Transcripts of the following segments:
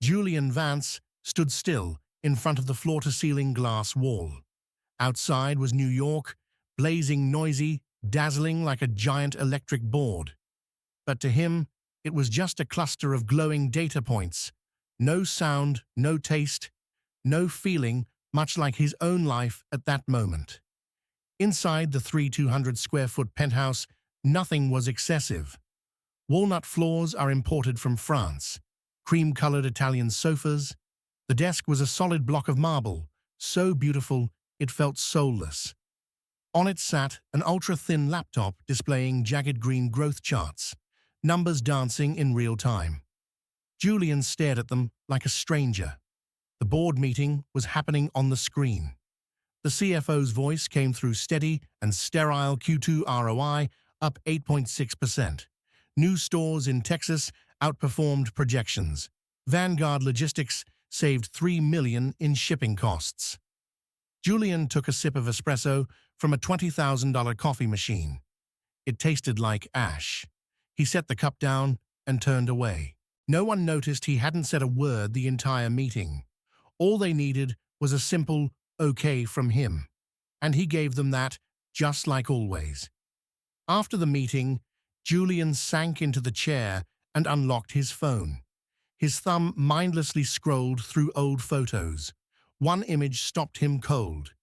Julian Vance stood still in front of the floor-to-ceiling glass wall. Outside was New York, blazing noisy, dazzling like a giant electric board. But to him, it was just a cluster of glowing data points. No sound, no taste, no feeling, much like his own life at that moment. Inside the 200-square-foot penthouse, nothing was excessive. Walnut floors are imported from France, cream-colored Italian sofas. The desk was a solid block of marble, so beautiful it felt soulless. On it sat an ultra-thin laptop displaying jagged green growth charts, numbers dancing in real time. Julian stared at them like a stranger. The board meeting was happening on the screen. The CFO's voice came through steady and sterile. Q2 ROI up 8.6%. New stores in Texas outperformed projections. Vanguard Logistics saved $3 million in shipping costs. Julian took a sip of espresso from a $20,000 coffee machine. It tasted like ash. He set the cup down and turned away. No one noticed he hadn't said a word the entire meeting. All they needed was a simple okay from him, and he gave them that, just like always. After the meeting, Julian sank into the chair and unlocked his phone. His thumb mindlessly scrolled through old photos. One image stopped him cold.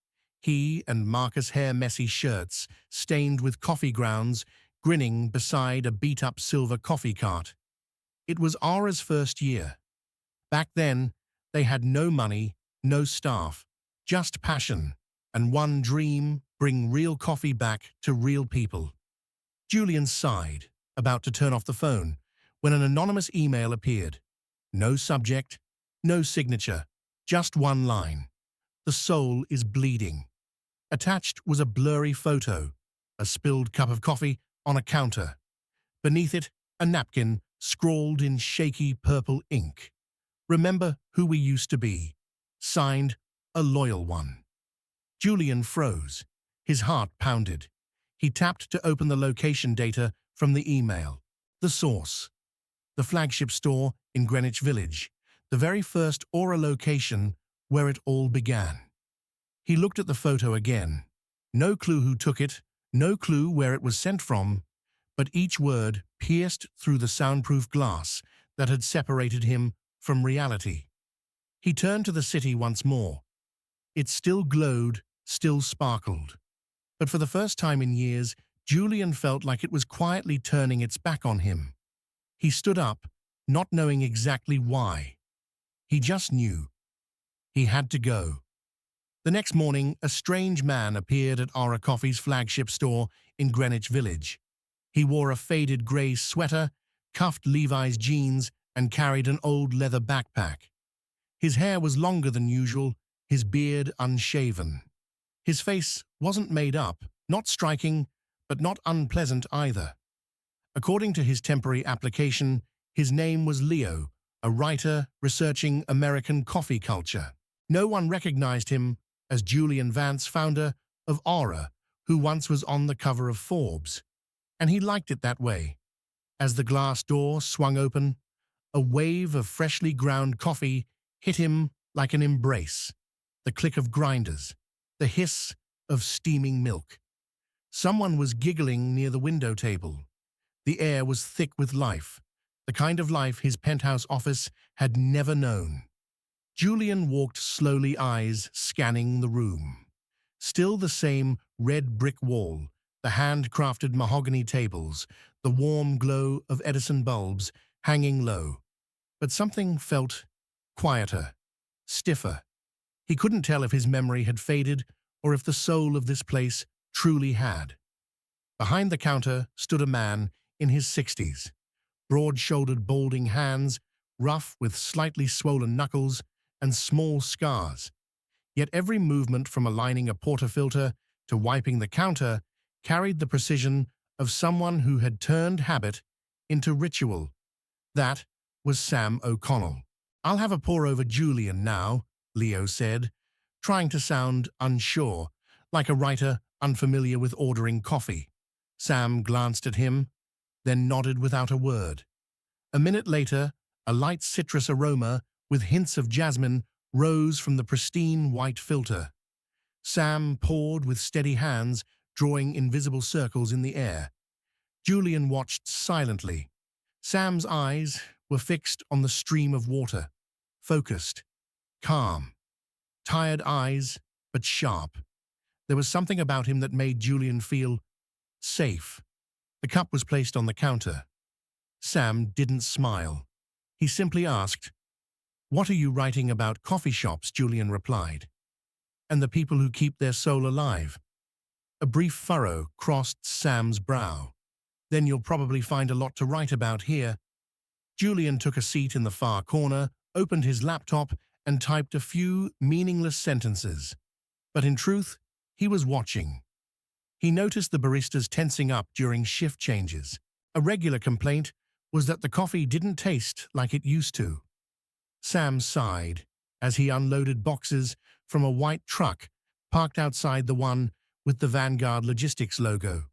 He and Marcus' hair-messy shirts, stained with coffee grounds, grinning beside a beat-up silver coffee cart. It was Aura's first year. Back then, they had no money, no staff, just passion, and one dream: bring real coffee back to real people. Julian sighed, about to turn off the phone, when an anonymous email appeared. No subject, no signature, just one line. The soul is bleeding. Attached was a blurry photo, a spilled cup of coffee on a counter. Beneath it, a napkin scrawled in shaky purple ink. Remember who we used to be. Signed, a loyal one. Julian froze. His heart pounded. He tapped to open the location data from the email. The source: the flagship store in Greenwich Village, the very first Aura location where it all began. He looked at the photo again. No clue who took it, no clue where it was sent from, but each word pierced through the soundproof glass that had separated him from reality. He turned to the city once more. It still glowed, still sparkled. But for the first time in years, Julian felt like it was quietly turning its back on him. He stood up, not knowing exactly why. He just knew. He had to go. The next morning, a strange man appeared at Aura Coffee's flagship store in Greenwich Village. He wore a faded gray sweater, cuffed Levi's jeans, and carried an old leather backpack. His hair was longer than usual, his beard unshaven. His face wasn't made up, not striking, but not unpleasant either. According to his temporary application, his name was Leo, a writer researching American coffee culture. No one recognized him as Julian Vance, founder of Aura, who once was on the cover of Forbes. And he liked it that way. As the glass door swung open, a wave of freshly ground coffee hit him like an embrace. The click of grinders, the hiss of steaming milk. Someone was giggling near the window table. The air was thick with life, the kind of life his penthouse office had never known. Julian walked slowly, eyes scanning the room. Still the same red brick wall, the handcrafted mahogany tables, the warm glow of Edison bulbs hanging low. But something felt quieter, stiffer. He couldn't tell if his memory had faded or if the soul of this place truly had. Behind the counter stood a man in his 60s, broad-shouldered, balding hands, rough with slightly swollen knuckles and small scars. Yet every movement, from aligning a portafilter to wiping the counter, carried the precision of someone who had turned habit into ritual. That was Sam O'Connell. "I'll have a pour-over Julian now," Leo said, trying to sound unsure, like a writer unfamiliar with ordering coffee. Sam glanced at him, then nodded without a word. A minute later, a light citrus aroma with hints of jasmine, rose from the pristine white filter. Sam poured with steady hands, drawing invisible circles in the air. Julian watched silently. Sam's eyes were fixed on the stream of water, focused, calm. Tired eyes, but sharp. There was something about him that made Julian feel safe. The cup was placed on the counter. Sam didn't smile. He simply asked, "What are you writing about coffee shops?" Julian replied. "And the people who keep their soul alive." A brief furrow crossed Sam's brow. "Then you'll probably find a lot to write about here." Julian took a seat in the far corner, opened his laptop, and typed a few meaningless sentences. But in truth, he was watching. He noticed the baristas tensing up during shift changes. A regular complaint was that the coffee didn't taste like it used to. Sam sighed as he unloaded boxes from a white truck parked outside the one with the Vanguard Logistics logo.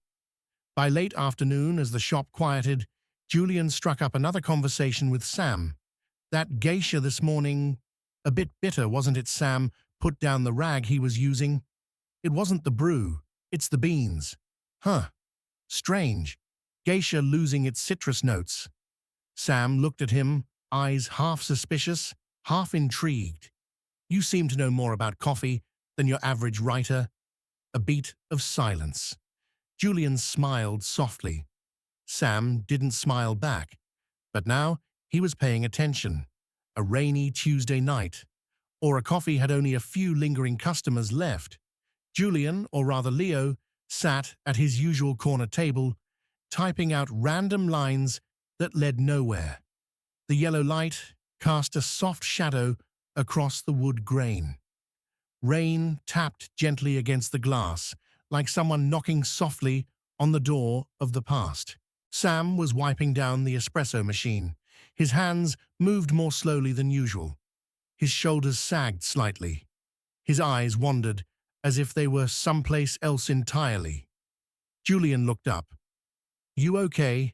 By late afternoon, as the shop quieted, Julian struck up another conversation with Sam. "That geisha this morning, a bit bitter, wasn't it?" Sam put down the rag he was using. "It wasn't the brew, it's the beans." "Huh. Strange. Geisha losing its citrus notes." Sam looked at him, eyes half suspicious, half intrigued. "You seem to know more about coffee than your average writer." A beat of silence. Julian smiled softly. Sam didn't smile back, but now he was paying attention. A rainy Tuesday night, or a coffee had only a few lingering customers left. Julian, or rather Leo, sat at his usual corner table, typing out random lines that led nowhere. The yellow light cast a soft shadow across the wood grain. Rain tapped gently against the glass, like someone knocking softly on the door of the past. Sam was wiping down the espresso machine. His hands moved more slowly than usual. His shoulders sagged slightly. His eyes wandered, as if they were someplace else entirely. Julian looked up. "You okay?"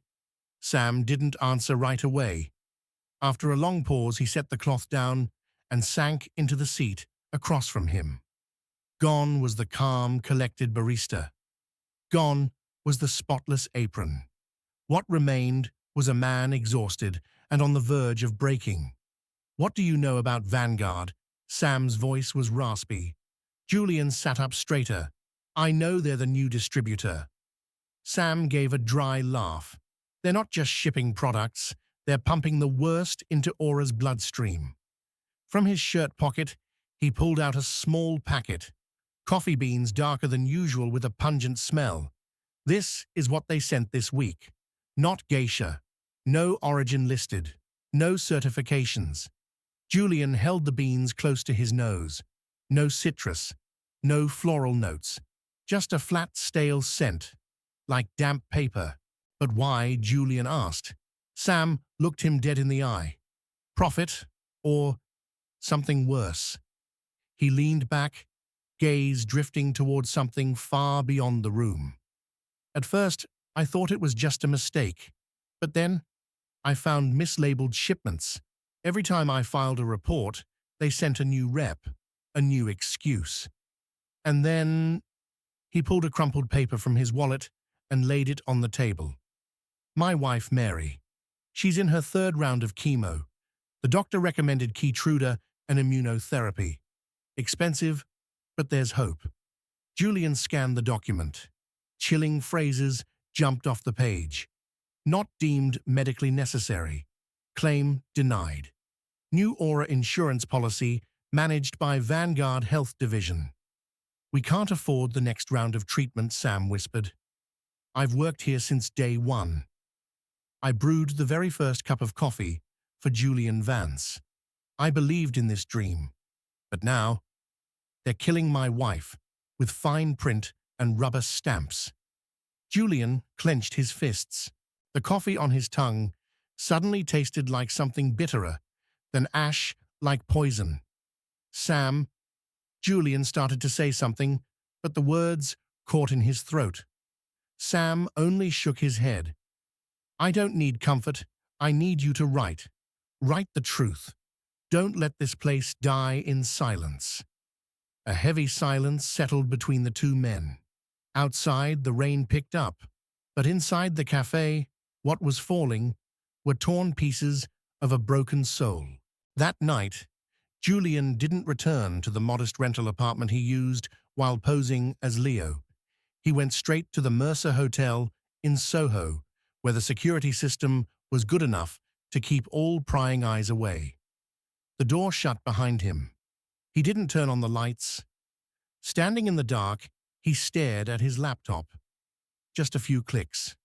Sam didn't answer right away. After a long pause, he set the cloth down and sank into the seat across from him. Gone was the calm, collected barista. Gone was the spotless apron. What remained was a man exhausted and on the verge of breaking. "What do you know about Vanguard?" Sam's voice was raspy. Julian sat up straighter. "I know they're the new distributor." Sam gave a dry laugh. "They're not just shipping products, they're pumping the worst into Aura's bloodstream." From his shirt pocket, he pulled out a small packet. Coffee beans darker than usual with a pungent smell. "This is what they sent this week. Not geisha. No origin listed. No certifications." Julian held the beans close to his nose. No citrus. No floral notes. Just a flat, stale scent, like damp paper. "But why?" Julian asked. Sam looked him dead in the eye. "Profit, or something worse." He leaned back, gaze drifting towards something far beyond the room. "At first, I thought it was just a mistake. But then, I found mislabeled shipments. Every time I filed a report, they sent a new rep, a new excuse. And then..." He pulled a crumpled paper from his wallet and laid it on the table. "My wife, Mary. She's in her third round of chemo. The doctor recommended Keytruda and immunotherapy. Expensive, but there's hope." Julian scanned the document. Chilling phrases jumped off the page. "Not deemed medically necessary. Claim denied. New Aura insurance policy managed by Vanguard Health Division." "We can't afford the next round of treatment," Sam whispered. "I've worked here since day one. I brewed the very first cup of coffee for Julian Vance. I believed in this dream. But now, they're killing my wife with fine print and rubber stamps." Julian clenched his fists. The coffee on his tongue suddenly tasted like something bitterer than ash, like poison. "Sam..." Julian started to say something, but the words caught in his throat. Sam only shook his head. "I don't need comfort. I need you to write. Write the truth. Don't let this place die in silence. A heavy silence settled between the two men. Outside, the rain picked up, but inside the cafe, what was falling were torn pieces of a broken soul. That night, Julian didn't return to the modest rental apartment he used while posing as Leo. He went straight to the Mercer Hotel in Soho, where the security system was good enough to keep all prying eyes away. The door shut behind him. He didn't turn on the lights. Standing in the dark, he stared at his laptop. Just a few clicks.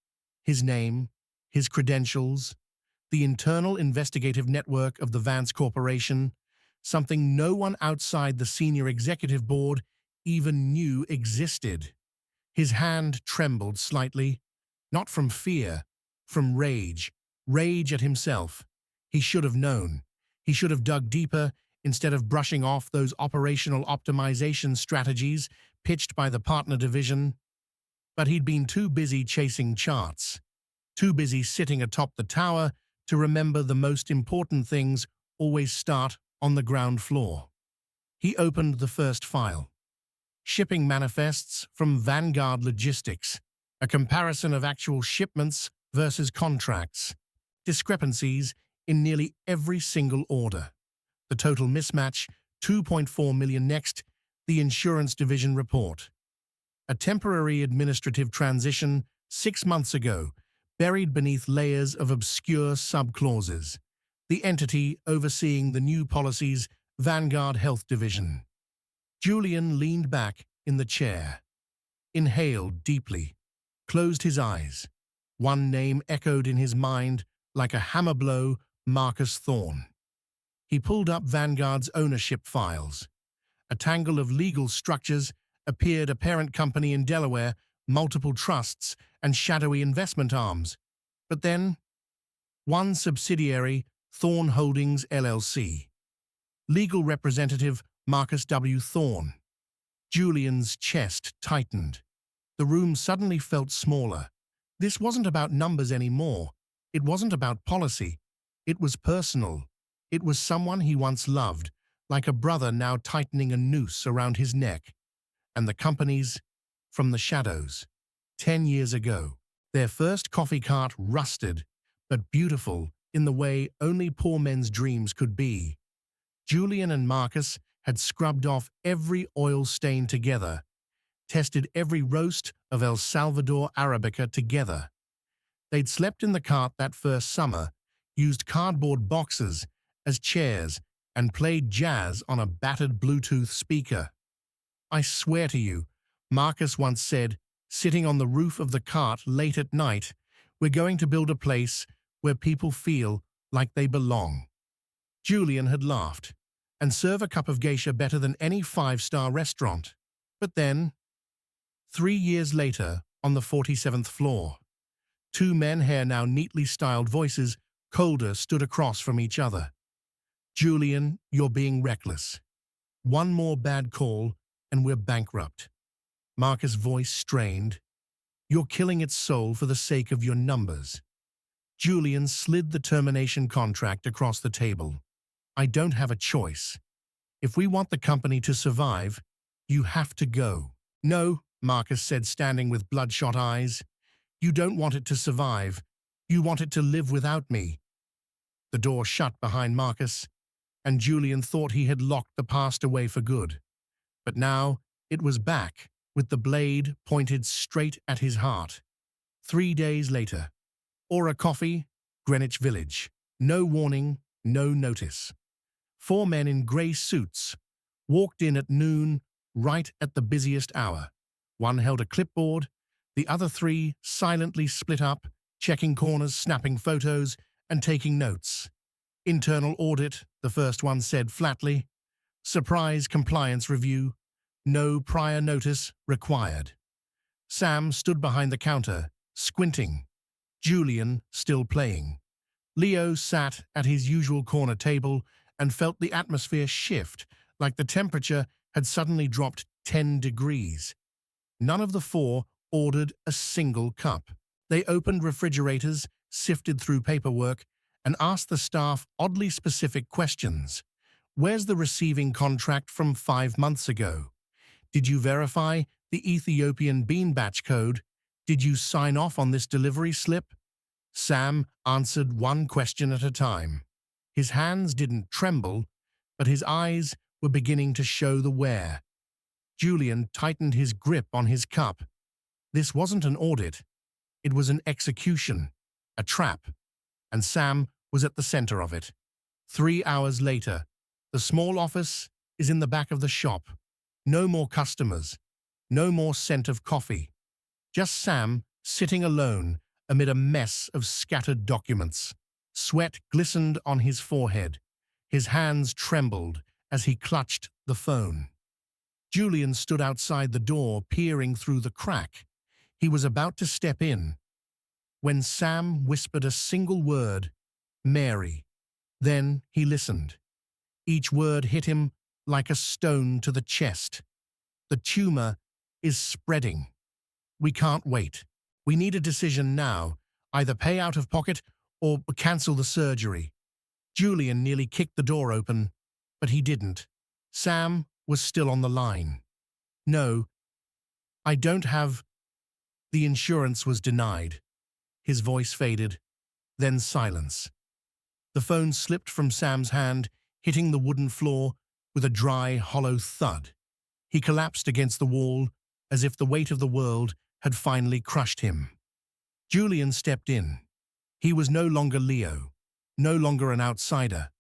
His name, his credentials, the internal investigative network of the Vance Corporation, something no one outside the senior executive board even knew existed. His hand trembled slightly, not from fear, from rage, rage at himself. He should have known. He should have dug deeper instead of brushing off those operational optimization strategies pitched by the partner division. But he'd been too busy chasing charts, too busy sitting atop the tower to remember the most important things always start on the ground floor. He opened the first file. Shipping manifests from Vanguard Logistics, a comparison of actual shipments versus contracts, discrepancies in nearly every single order. The total mismatch, 2.4 million. Next, the insurance division report. A temporary administrative transition 6 months ago, buried beneath layers of obscure sub-clauses. The entity overseeing the new policy's Vanguard Health Division. Julian leaned back in the chair, inhaled deeply, closed his eyes. One name echoed in his mind like a hammer blow: Marcus Thorne. He pulled up Vanguard's ownership files. A tangle of legal structures appeared: a parent company in Delaware, multiple trusts, and shadowy investment arms. But then, one subsidiary, Thorne Holdings LLC. Legal representative Marcus W. Thorne. Julian's chest tightened. The room suddenly felt smaller. This wasn't about numbers anymore. It wasn't about policy. It was personal. It was someone he once loved, like a brother now tightening a noose around his neck. And the companies from the shadows. 10 years ago, their first coffee cart, rusted, but beautiful in the way only poor men's dreams could be. Julian and Marcus had scrubbed off every oil stain together, tested every roast of El Salvador Arabica together. They'd slept in the cart that first summer, used cardboard boxes as chairs, and played jazz on a battered Bluetooth speaker. "I swear to you," Marcus once said, sitting on the roof of the cart late at night, "we're going to build a place where people feel like they belong." Julian had laughed, "and serve a cup of geisha better than any 5-star restaurant." But then, 3 years later, on the 47th floor, two men, hair now neatly styled, voices colder, stood across from each other. "Julian, you're being reckless. One more bad call and we're bankrupt." Marcus' voice strained. "You're killing its soul for the sake of your numbers." Julian slid the termination contract across the table. "I don't have a choice. If we want the company to survive, you have to go." "No," Marcus said, standing with bloodshot eyes. "You don't want it to survive. You want it to live without me." The door shut behind Marcus, and Julian thought he had locked the past away for good. But now it was back, with the blade pointed straight at his heart. 3 days later. Aura Coffee, Greenwich Village. No warning, no notice. 4 men in grey suits walked in at noon, right at the busiest hour. One held a clipboard, the other 3 silently split up, checking corners, snapping photos, and taking notes. "Internal audit," the first one said flatly. "Surprise compliance review. No prior notice required." Sam stood behind the counter, squinting. Julian still playing. Leo sat at his usual corner table and felt the atmosphere shift, like the temperature had suddenly dropped 10 degrees. None of the 4 ordered a single cup. They opened refrigerators, sifted through paperwork, and asked the staff oddly specific questions. Where's the receiving contract from 5 months ago? Did you verify the Ethiopian bean batch code? Did you sign off on this delivery slip? Sam answered one question at a time. His hands didn't tremble, but his eyes were beginning to show the wear. Julian tightened his grip on his cup. This wasn't an audit. It was an execution, a trap, and Sam was at the center of it. 3 hours later, the small office is in the back of the shop. No more customers, no more scent of coffee. Just Sam sitting alone amid a mess of scattered documents. Sweat glistened on his forehead. His hands trembled as he clutched the phone. Julian stood outside the door, peering through the crack. He was about to step in when Sam whispered a single word, "Mary." Then he listened. Each word hit him like a stone to the chest. "The tumor is spreading. We can't wait. We need a decision now. Either pay out of pocket or cancel the surgery." Julian nearly kicked the door open, but he didn't. Sam was still on the line. "No, I don't have..." The insurance was denied. His voice faded, then silence. The phone slipped from Sam's hand, hitting the wooden floor with a dry, hollow thud. He collapsed against the wall as if the weight of the world had finally crushed him. Julian stepped in. He was no longer Leo, no longer an outsider.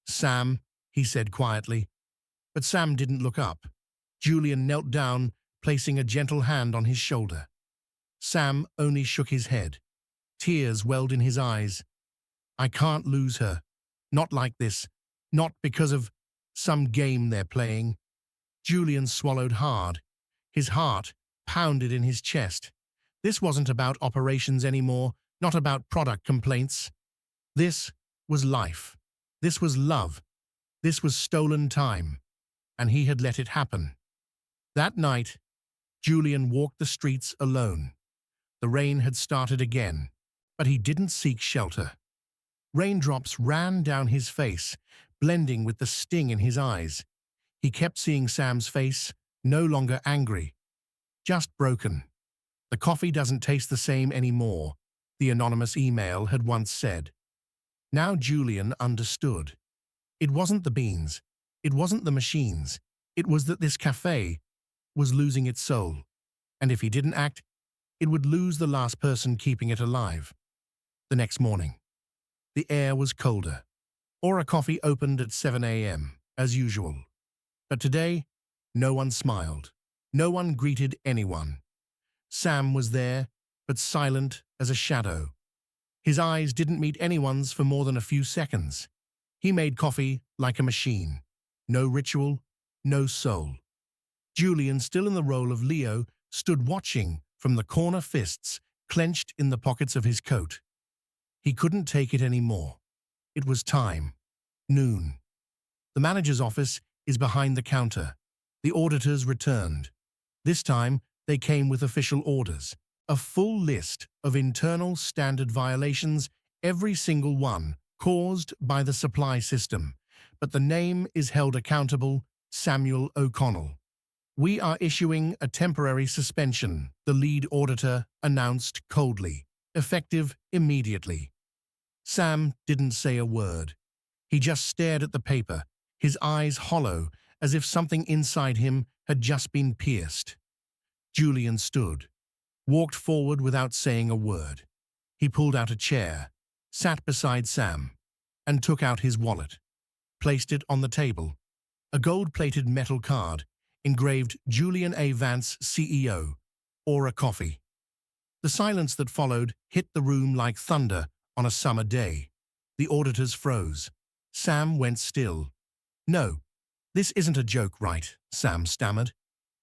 "Sam," he said quietly. But Sam didn't look up. Julian knelt down, placing a gentle hand on his shoulder. Sam only shook his head. Tears welled in his eyes. "I can't lose her. Not like this. Not because of some game they're playing." Julian swallowed hard. His heart pounded in his chest. This wasn't about operations anymore, not about product complaints. This was life. This was love. This was stolen time. And he had let it happen. That night, Julian walked the streets alone. The rain had started again, but he didn't seek shelter. Raindrops ran down his face, blending with the sting in his eyes. He kept seeing Sam's face, no longer angry, just broken. "The coffee doesn't taste the same anymore," the anonymous email had once said. Now Julian understood. It wasn't the beans. It wasn't the machines. It was that this cafe was losing its soul. And if he didn't act, it would lose the last person keeping it alive. The next morning, the air was colder. Aura Coffee opened at 7 a.m., as usual. But today, no one smiled. No one greeted anyone. Sam was there, but silent as a shadow. His eyes didn't meet anyone's for more than a few seconds. He made coffee like a machine. No ritual, no soul. Julian, still in the role of Leo, stood watching from the corner, fists clenched in the pockets of his coat. He couldn't take it anymore. It was time. Noon. The manager's office is behind the counter. The auditors returned. This time, they came with official orders. A full list of internal standard violations, every single one caused by the supply system. But the name is held accountable: Samuel O'Connell. "We are issuing a temporary suspension," the lead auditor announced coldly, effective immediately. Sam didn't say a word. He just stared at the paper, his eyes hollow, as if something inside him had just been pierced. Julian stood, walked forward without saying a word. He pulled out a chair, sat beside Sam, and took out his wallet, placed it on the table. A gold-plated metal card, engraved Julian A. Vance, CEO, Aura Coffee. The silence that followed hit the room like thunder on a summer day. The auditors froze. Sam went still. "No, this isn't a joke, right?" Sam stammered.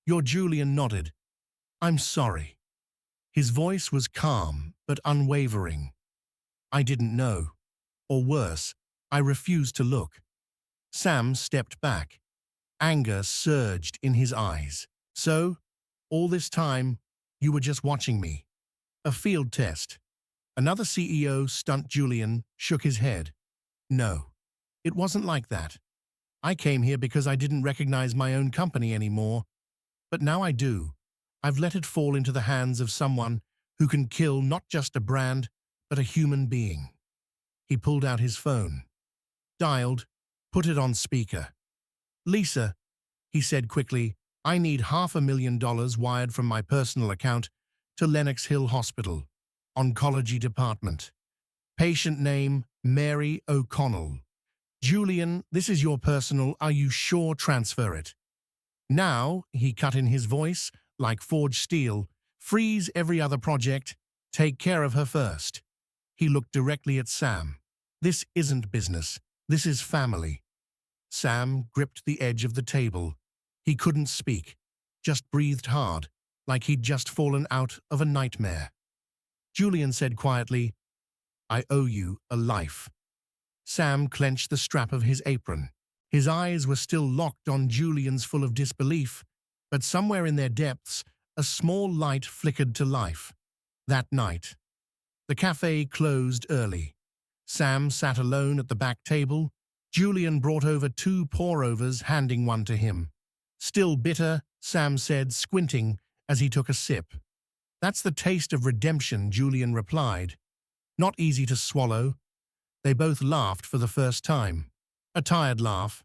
Julian nodded. "I'm sorry." His voice was calm but unwavering. "I didn't know. Or worse, I refused to look." Sam stepped back. Anger surged in his eyes. "So, all this time, you were just watching me? A field test?" Another CEO stunt. Julian shook his head. "No, it wasn't like that. I came here because I didn't recognize my own company anymore, but now I do. I've let it fall into the hands of someone who can kill not just a brand, but a human being. He pulled out his phone, dialed, put it on speaker. Lisa, he said quickly, I need $500,000 wired from my personal account to Lenox Hill Hospital, Oncology Department. Patient name, Mary O'Connell. Julian, this is your personal, are you sure? Transfer it. Now, he cut in his voice, like forged steel, freeze every other project, take care of her first. He looked directly at Sam. This isn't business, this is family. Sam gripped the edge of the table. He couldn't speak, just breathed hard, like he'd just fallen out of a nightmare. Julian said quietly, I owe you a life. Sam clenched the strap of his apron. His eyes were still locked on Julian's, full of disbelief, but somewhere in their depths, a small light flickered to life. That night, the cafe closed early. Sam sat alone at the back table. Julian brought over 2 pour-overs, handing one to him. Still bitter, Sam said, squinting as he took a sip. That's the taste of redemption, Julian replied. Not easy to swallow. They both laughed for the first time. A tired laugh,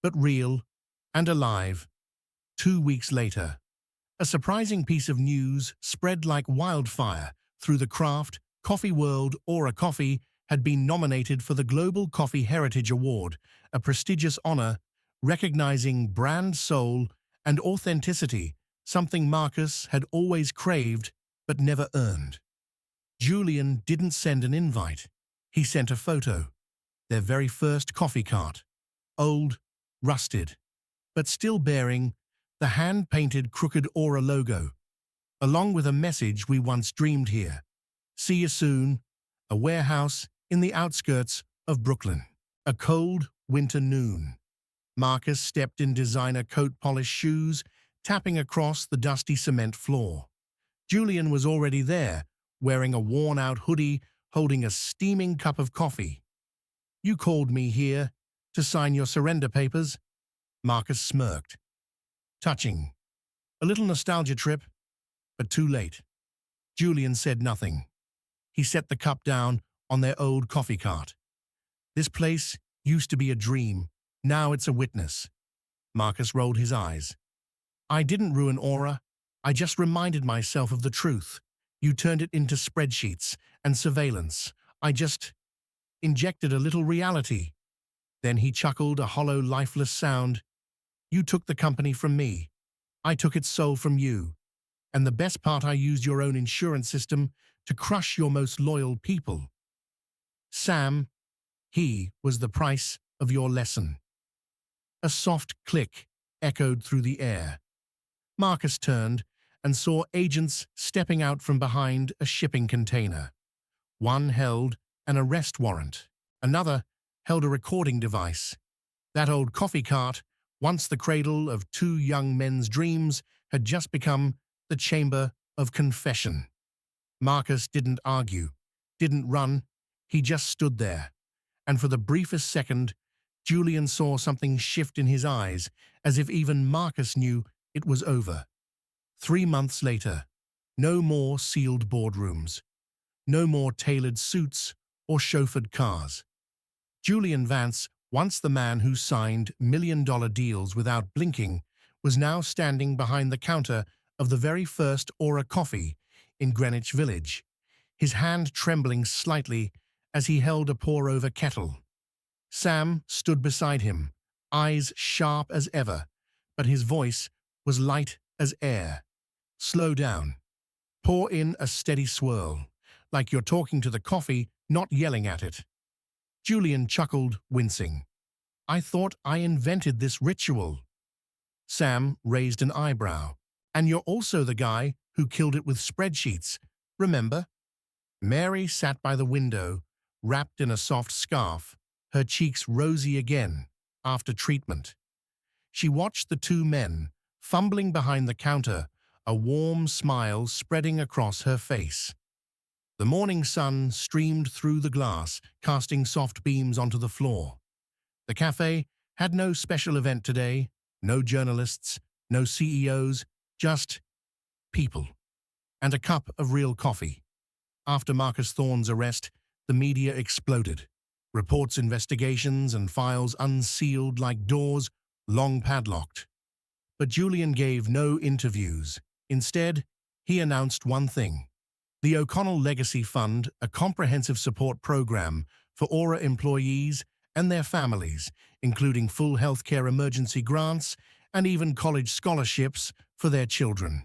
but real and alive. 2 weeks later, a surprising piece of news spread like wildfire through the craft coffee world. Aura Coffee had been nominated for the Global Coffee Heritage Award, a prestigious honor recognizing brand soul and authenticity, something Marcus had always craved but never earned. Julian didn't send an invite. He sent a photo. Their very first coffee cart. Old, rusted, but still bearing the hand-painted crooked Aura logo, along with a message, we once dreamed here. See you soon. A warehouse in the outskirts of Brooklyn. A cold winter noon. Marcus stepped in designer coat-polished shoes, tapping across the dusty cement floor. Julian was already there, wearing a worn-out hoodie, holding a steaming cup of coffee. You called me here to sign your surrender papers? Marcus smirked. Touching. A little nostalgia trip, but too late. Julian said nothing. He set the cup down on their old coffee cart. This place used to be a dream. Now it's a witness. Marcus rolled his eyes. I didn't ruin Aura. I just reminded myself of the truth. You turned it into spreadsheets and surveillance. I just injected a little reality. Then he chuckled, a hollow, lifeless sound. You took the company from me. I took its soul from you. And the best part, I used your own insurance system to crush your most loyal people. Sam, he was the price of your lesson. A soft click echoed through the air. Marcus turned and saw agents stepping out from behind a shipping container. One held an arrest warrant. Another held a recording device. That old coffee cart, once the cradle of 2 young men's dreams, had just become the chamber of confession. Marcus didn't argue, didn't run. He just stood there. And for the briefest second, Julian saw something shift in his eyes, as if even Marcus knew it was over. 3 months later, no more sealed boardrooms, no more tailored suits or chauffeured cars. Julian Vance, once the man who signed million-dollar deals without blinking, was now standing behind the counter of the very first Aura Coffee in Greenwich Village, his hand trembling slightly as he held a pour-over kettle. Sam stood beside him, eyes sharp as ever, but his voice was light as air. Slow down. Pour in a steady swirl, like you're talking to the coffee, not yelling at it. Julian chuckled, wincing. I thought I invented this ritual. Sam raised an eyebrow. And you're also the guy who killed it with spreadsheets, remember? Mary sat by the window, wrapped in a soft scarf, her cheeks rosy again after treatment. She watched the 2 men, fumbling behind the counter, a warm smile spreading across her face. The morning sun streamed through the glass, casting soft beams onto the floor. The cafe Had no special event today, no journalists, no CEOs, just people. And a cup of real coffee. After Marcus Thorne's arrest, the media exploded. Reports, investigations, and files unsealed like doors long padlocked. But Julian gave no interviews. Instead, he announced one thing: the O'Connell Legacy Fund, a comprehensive support program for Aura employees and their families, including full healthcare emergency grants and even college scholarships for their children.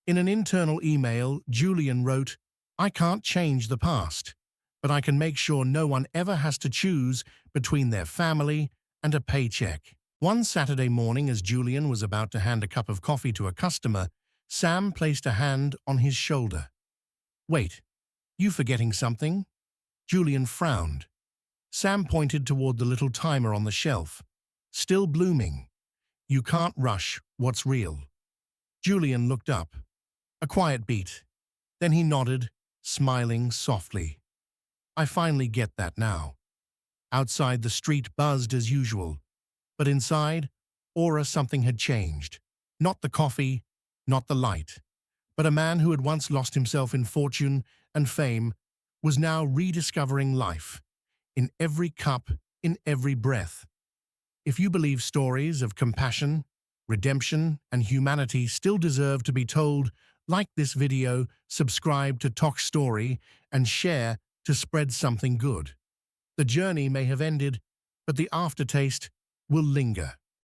In an internal email, Julian wrote, "I can't change the past, but I can make sure no one ever has to choose between their family and a paycheck." One Saturday morning, as Julian was about to hand a cup of coffee to a customer, Sam placed a hand on his shoulder. "Wait, you forgetting something?" Julian frowned. Sam pointed toward the little timer on the shelf. "Still blooming. You can't rush what's real." Julian looked up. A quiet beat. Then he nodded, smiling softly. "I finally get that now." Outside, the street buzzed as usual. But inside, Aura, something had changed. Not the coffee, not the light, but a man who had once lost himself in fortune and fame was now rediscovering life. In every cup, in every breath. If you believe stories of compassion, redemption, and humanity still deserve to be told, like this video, subscribe to Toch Story, and share to spread something good. The journey may have ended, but the aftertaste will linger.